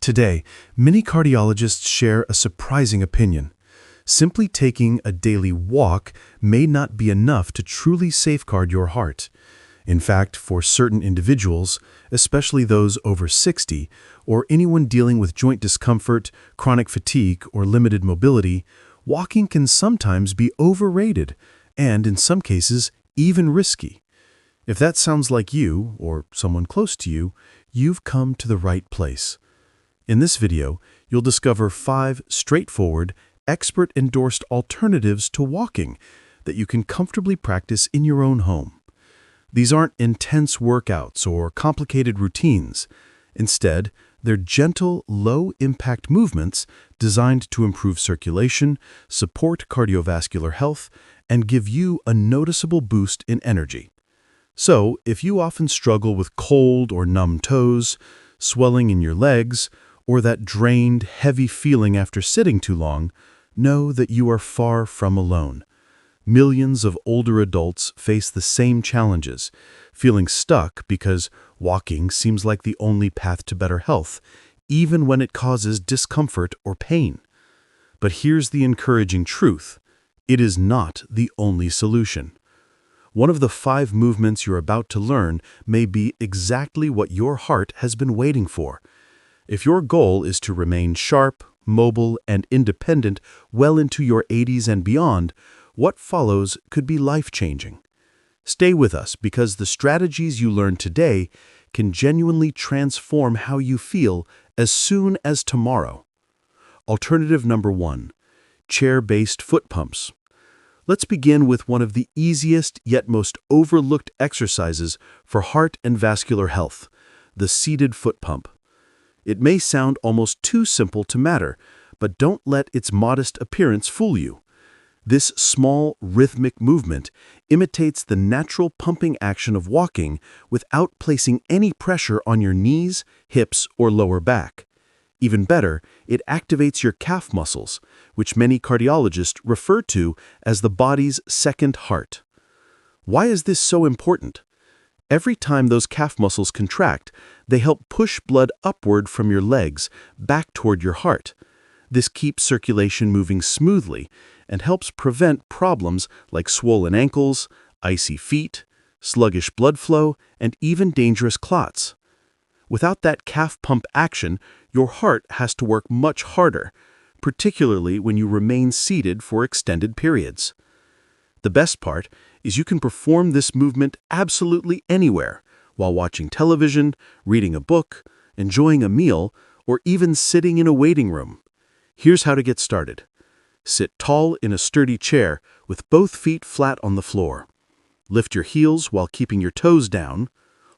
Today, many cardiologists share a surprising opinion. Simply taking a daily walk may not be enough to truly safeguard your heart. In fact, for certain individuals, especially those over 60, or anyone dealing with joint discomfort, chronic fatigue, or limited mobility, walking can sometimes be overrated and, in some cases, even risky. If that sounds like you, or someone close to you, you've come to the right place. In this video, you'll discover 5 straightforward, expert-endorsed alternatives to walking that you can comfortably practice in your own home. These aren't intense workouts or complicated routines. Instead, they're gentle, low-impact movements designed to improve circulation, support cardiovascular health, and give you a noticeable boost in energy. So, if you often struggle with cold or numb toes, swelling in your legs, or that drained, heavy feeling after sitting too long, know that you are far from alone. Millions of older adults face the same challenges, feeling stuck because walking seems like the only path to better health, even when it causes discomfort or pain. But here's the encouraging truth: it is not the only solution. One of the 5 movements you're about to learn may be exactly what your heart has been waiting for. If your goal is to remain sharp, mobile, and independent well into your 80s and beyond, what follows could be life-changing. Stay with us because the strategies you learn today can genuinely transform how you feel as soon as tomorrow. Alternative number 1, chair-based foot pumps. Let's begin with one of the easiest yet most overlooked exercises for heart and vascular health, the seated foot pump. It may sound almost too simple to matter, but don't let its modest appearance fool you. This small, rhythmic movement imitates the natural pumping action of walking without placing any pressure on your knees, hips, or lower back. Even better, it activates your calf muscles, which many cardiologists refer to as the body's second heart. Why is this so important? Every time those calf muscles contract, they help push blood upward from your legs back toward your heart. This keeps circulation moving smoothly and helps prevent problems like swollen ankles, icy feet, sluggish blood flow, and even dangerous clots. Without that calf pump action, your heart has to work much harder, particularly when you remain seated for extended periods. The best part is you can perform this movement absolutely anywhere, while watching television, reading a book, enjoying a meal, or even sitting in a waiting room. Here's how to get started. Sit tall in a sturdy chair with both feet flat on the floor. Lift your heels while keeping your toes down.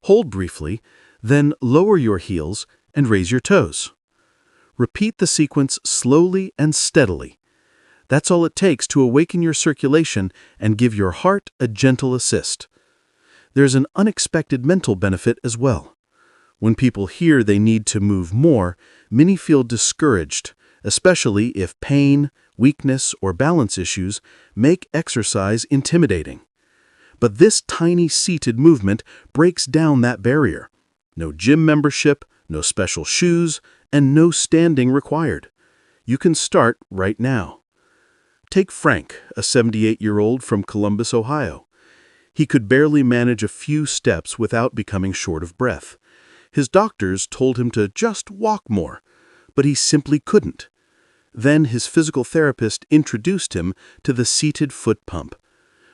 Hold briefly, then lower your heels and raise your toes. Repeat the sequence slowly and steadily. That's all it takes to awaken your circulation and give your heart a gentle assist. There's an unexpected mental benefit as well. When people hear they need to move more, many feel discouraged, especially if pain, weakness, or balance issues make exercise intimidating. But this tiny seated movement breaks down that barrier. No gym membership, no special shoes, and no standing required. You can start right now. Take Frank, a 78-year-old from Columbus, Ohio. He could barely manage a few steps without becoming short of breath. His doctors told him to just walk more, but he simply couldn't. Then his physical therapist introduced him to the seated foot pump.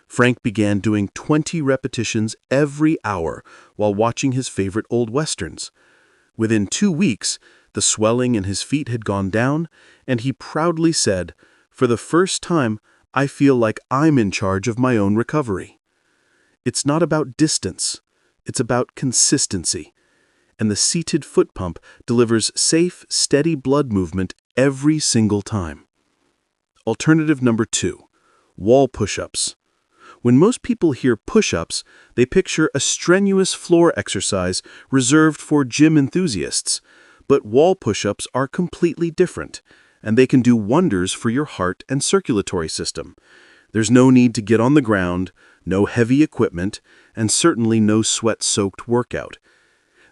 Frank began doing 20 repetitions every hour while watching his favorite old westerns. Within 2 weeks, the swelling in his feet had gone down, and he proudly said, "For the first time, I feel like I'm in charge of my own recovery." It's not about distance, it's about consistency. And the seated foot pump delivers safe, steady blood movement every single time. Alternative number 2, wall push-ups. When most people hear push-ups, they picture a strenuous floor exercise reserved for gym enthusiasts. But wall push-ups are completely different, and they can do wonders for your heart and circulatory system. There's no need to get on the ground, no heavy equipment, and certainly no sweat-soaked workout.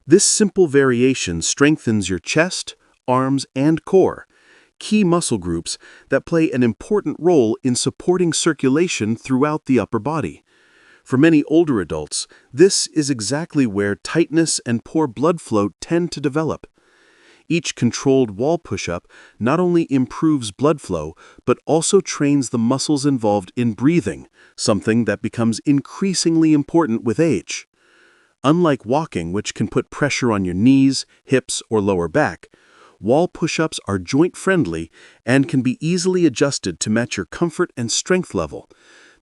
This simple variation strengthens your chest, arms, and core, key muscle groups that play an important role in supporting circulation throughout the upper body. For many older adults, this is exactly where tightness and poor blood flow tend to develop. Each controlled wall push-up not only improves blood flow, but also trains the muscles involved in breathing, something that becomes increasingly important with age. Unlike walking, which can put pressure on your knees, hips, or lower back, wall push-ups are joint-friendly and can be easily adjusted to match your comfort and strength level.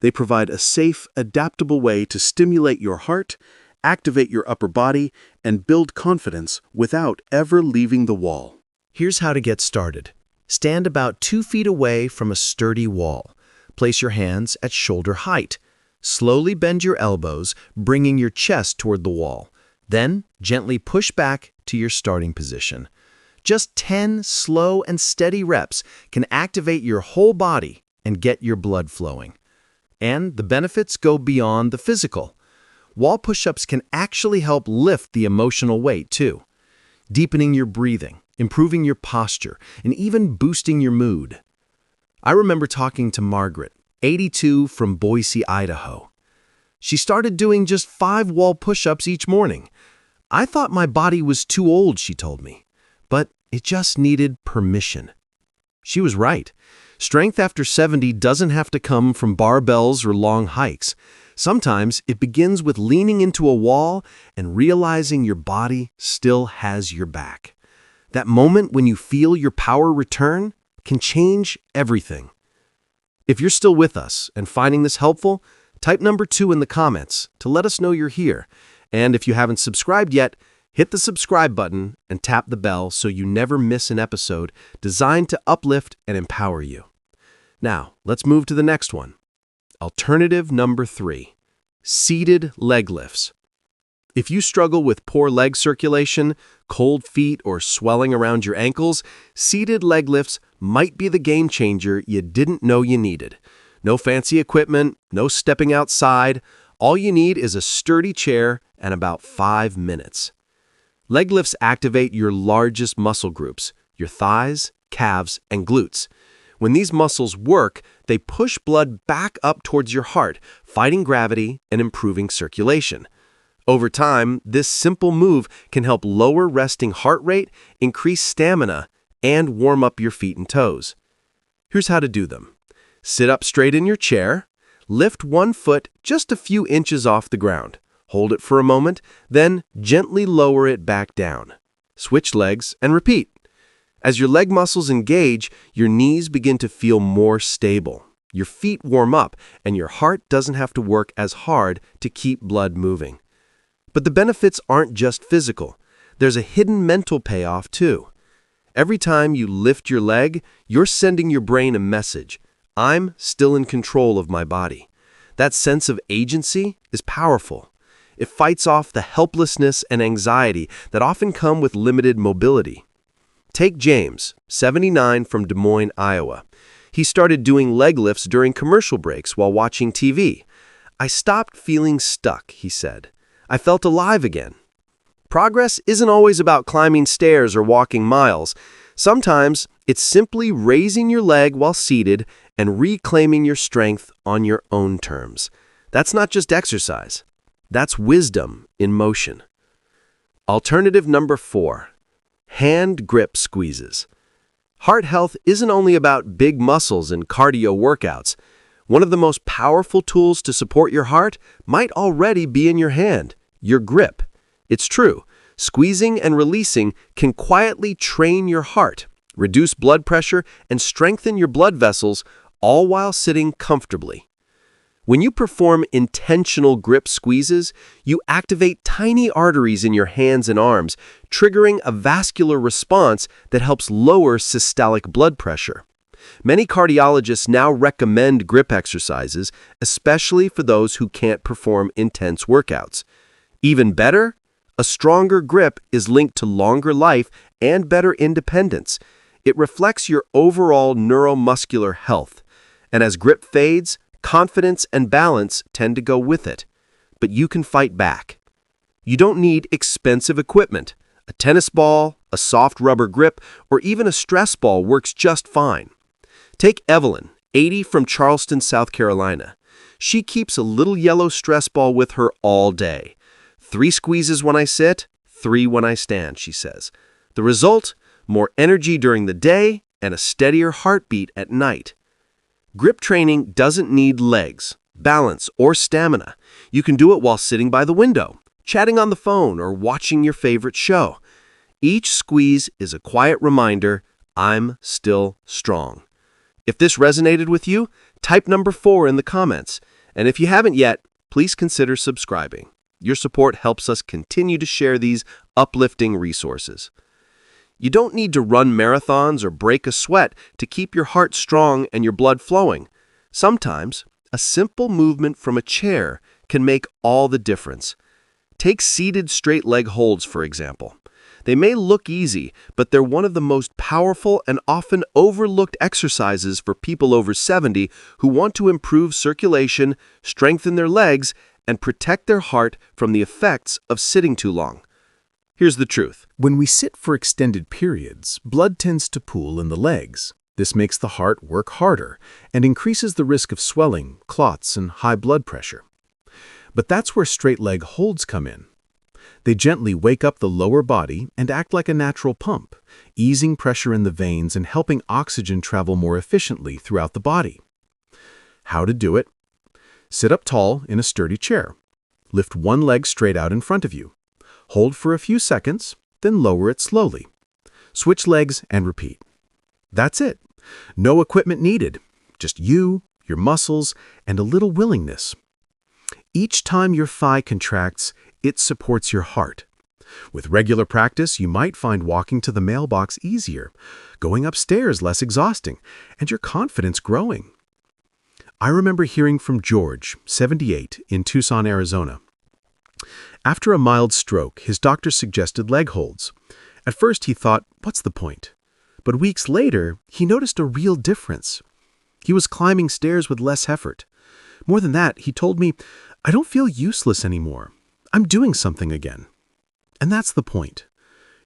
They provide a safe, adaptable way to stimulate your heart, activate your upper body, and build confidence without ever leaving the wall. Here's how to get started. Stand about 2 feet away from a sturdy wall. Place your hands at shoulder height. Slowly bend your elbows, bringing your chest toward the wall. Then, gently push back to your starting position. Just 10 slow and steady reps can activate your whole body and get your blood flowing. And the benefits go beyond the physical. Wall push-ups can actually help lift the emotional weight, too, deepening your breathing, improving your posture, and even boosting your mood. I remember talking to Margaret, 82, from Boise, Idaho. She started doing just 5 wall push-ups each morning. I thought my body was too old, she told me, but it just needed permission. She was right. Strength after 70 doesn't have to come from barbells or long hikes. Sometimes it begins with leaning into a wall and realizing your body still has your back. That moment when you feel your power return can change everything. If you're still with us and finding this helpful, type number 2 in the comments to let us know you're here. And if you haven't subscribed yet, hit the subscribe button and tap the bell so you never miss an episode designed to uplift and empower you. Now, let's move to the next one. Alternative number 3, seated leg lifts. If you struggle with poor leg circulation, cold feet, or swelling around your ankles, seated leg lifts might be the game changer you didn't know you needed. No fancy equipment, no stepping outside. All you need is a sturdy chair and about 5 minutes. Leg lifts activate your largest muscle groups, your thighs, calves, and glutes. When these muscles work, they push blood back up towards your heart, fighting gravity and improving circulation. Over time, this simple move can help lower resting heart rate, increase stamina, and warm up your feet and toes. Here's how to do them. Sit up straight in your chair. Lift one foot just a few inches off the ground. Hold it for a moment, then gently lower it back down. Switch legs and repeat. As your leg muscles engage, your knees begin to feel more stable. Your feet warm up, and your heart doesn't have to work as hard to keep blood moving. But the benefits aren't just physical. There's a hidden mental payoff, too. Every time you lift your leg, you're sending your brain a message. I'm still in control of my body. That sense of agency is powerful. It fights off the helplessness and anxiety that often come with limited mobility. Take James, 79, from Des Moines, Iowa. He started doing leg lifts during commercial breaks while watching TV. I stopped feeling stuck, he said. I felt alive again. Progress isn't always about climbing stairs or walking miles. Sometimes it's simply raising your leg while seated and reclaiming your strength on your own terms. That's not just exercise. That's wisdom in motion. Alternative number 4. Hand grip squeezes. Heart health isn't only about big muscles and cardio workouts. One of the most powerful tools to support your heart might already be in your hand, your grip. It's true. Squeezing and releasing can quietly train your heart, reduce blood pressure, and strengthen your blood vessels, all while sitting comfortably. When you perform intentional grip squeezes, you activate tiny arteries in your hands and arms, triggering a vascular response that helps lower systolic blood pressure. Many cardiologists now recommend grip exercises, especially for those who can't perform intense workouts. Even better, a stronger grip is linked to longer life and better independence. It reflects your overall neuromuscular health. And as grip fades, confidence and balance tend to go with it. But you can fight back. You don't need expensive equipment. A tennis ball, A soft rubber grip or even a stress ball works just fine. Take Evelyn, 80, from Charleston, South Carolina. She keeps a little yellow stress ball with her all day. 3 squeezes when I sit, 3 when I stand, she says. The result? More energy during the day and a steadier heartbeat at night. Grip training doesn't need legs, balance, or stamina. You can do it while sitting by the window, chatting on the phone, or watching your favorite show. Each squeeze is a quiet reminder, I'm still strong. If this resonated with you, type number 4 in the comments. And if you haven't yet, please consider subscribing. Your support helps us continue to share these uplifting resources. You don't need to run marathons or break a sweat to keep your heart strong and your blood flowing. Sometimes, a simple movement from a chair can make all the difference. Take seated straight leg holds, for example. They may look easy, but they're one of the most powerful and often overlooked exercises for people over 70 who want to improve circulation, strengthen their legs, and protect their heart from the effects of sitting too long. Here's the truth. When we sit for extended periods, blood tends to pool in the legs. This makes the heart work harder and increases the risk of swelling, clots, and high blood pressure. But that's where straight leg holds come in. They gently wake up the lower body and act like a natural pump, easing pressure in the veins and helping oxygen travel more efficiently throughout the body. How to do it? Sit up tall in a sturdy chair. Lift one leg straight out in front of you. Hold for a few seconds, then lower it slowly. Switch legs and repeat. That's it. No equipment needed. Just you, your muscles, and a little willingness. Each time your thigh contracts, it supports your heart. With regular practice, you might find walking to the mailbox easier, going upstairs less exhausting, and your confidence growing. I remember hearing from George, 78, in Tucson, Arizona. After a mild stroke, his doctor suggested leg holds. At first he thought, what's the point? But weeks later, he noticed a real difference. He was climbing stairs with less effort. More than that, he told me, I don't feel useless anymore. I'm doing something again. And that's the point.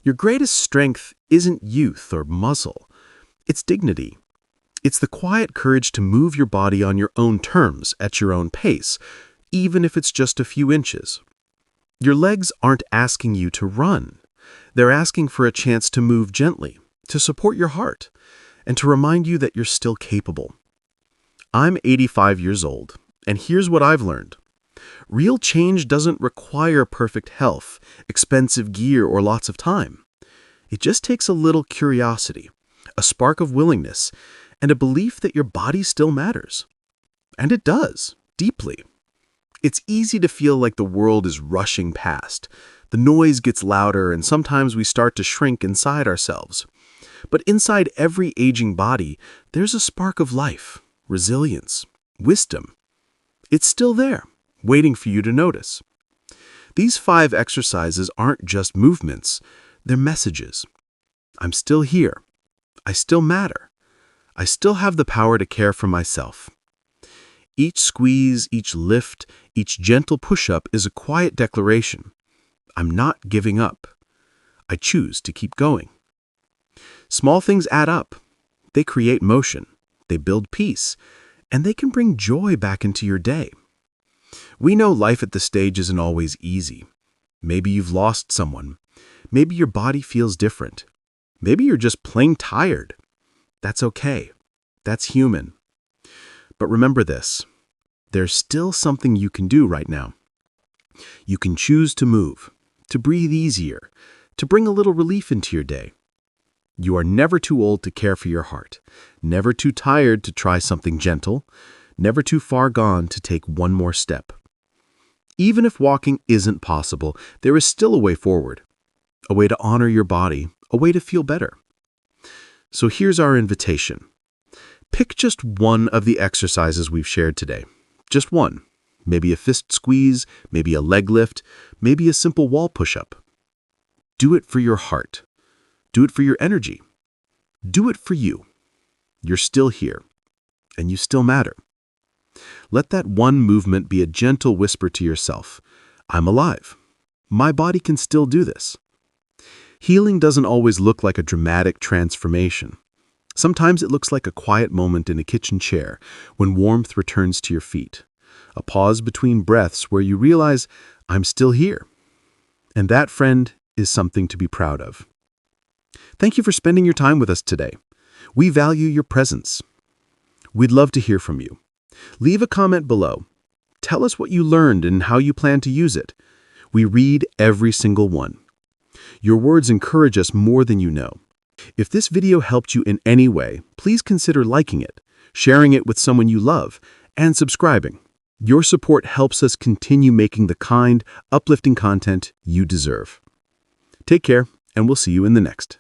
Your greatest strength isn't youth or muscle. It's dignity. It's the quiet courage to move your body on your own terms, at your own pace, even if it's just a few inches. Your legs aren't asking you to run. They're asking for a chance to move gently, to support your heart, and to remind you that you're still capable. I'm 85 years old, and here's what I've learned. Real change doesn't require perfect health, expensive gear, or lots of time. It just takes a little curiosity, a spark of willingness, and a belief that your body still matters. And it does, deeply. It's easy to feel like the world is rushing past. The noise gets louder, and sometimes we start to shrink inside ourselves. But inside every aging body, there's a spark of life, resilience, wisdom. It's still there, waiting for you to notice. These 5 exercises aren't just movements, they're messages. I'm still here. I still matter. I still have the power to care for myself. Each squeeze, each lift, each gentle push-up is a quiet declaration. I'm not giving up. I choose to keep going. Small things add up. They create motion. They build peace. And they can bring joy back into your day. We know life at this stage isn't always easy. Maybe you've lost someone. Maybe your body feels different. Maybe you're just plain tired. That's okay. That's human. But remember this. There's still something you can do right now. You can choose to move, to breathe easier, to bring a little relief into your day. You are never too old to care for your heart, never too tired to try something gentle, never too far gone to take one more step. Even if walking isn't possible, there is still a way forward, a way to honor your body, a way to feel better. So here's our invitation. Pick just one of the exercises we've shared today. Just one. Maybe a fist squeeze, maybe a leg lift, maybe a simple wall push-up. Do it for your heart. Do it for your energy. Do it for you. You're still here, and you still matter. Let that one movement be a gentle whisper to yourself. I'm alive. My body can still do this. Healing doesn't always look like a dramatic transformation. Sometimes it looks like a quiet moment in a kitchen chair when warmth returns to your feet. A pause between breaths where you realize, I'm still here. And that, friend, is something to be proud of. Thank you for spending your time with us today. We value your presence. We'd love to hear from you. Leave a comment below. Tell us what you learned and how you plan to use it. We read every single one. Your words encourage us more than you know. If this video helped you in any way, please consider liking it, sharing it with someone you love, and subscribing. Your support helps us continue making the kind, uplifting content you deserve. Take care, and we'll see you in the next.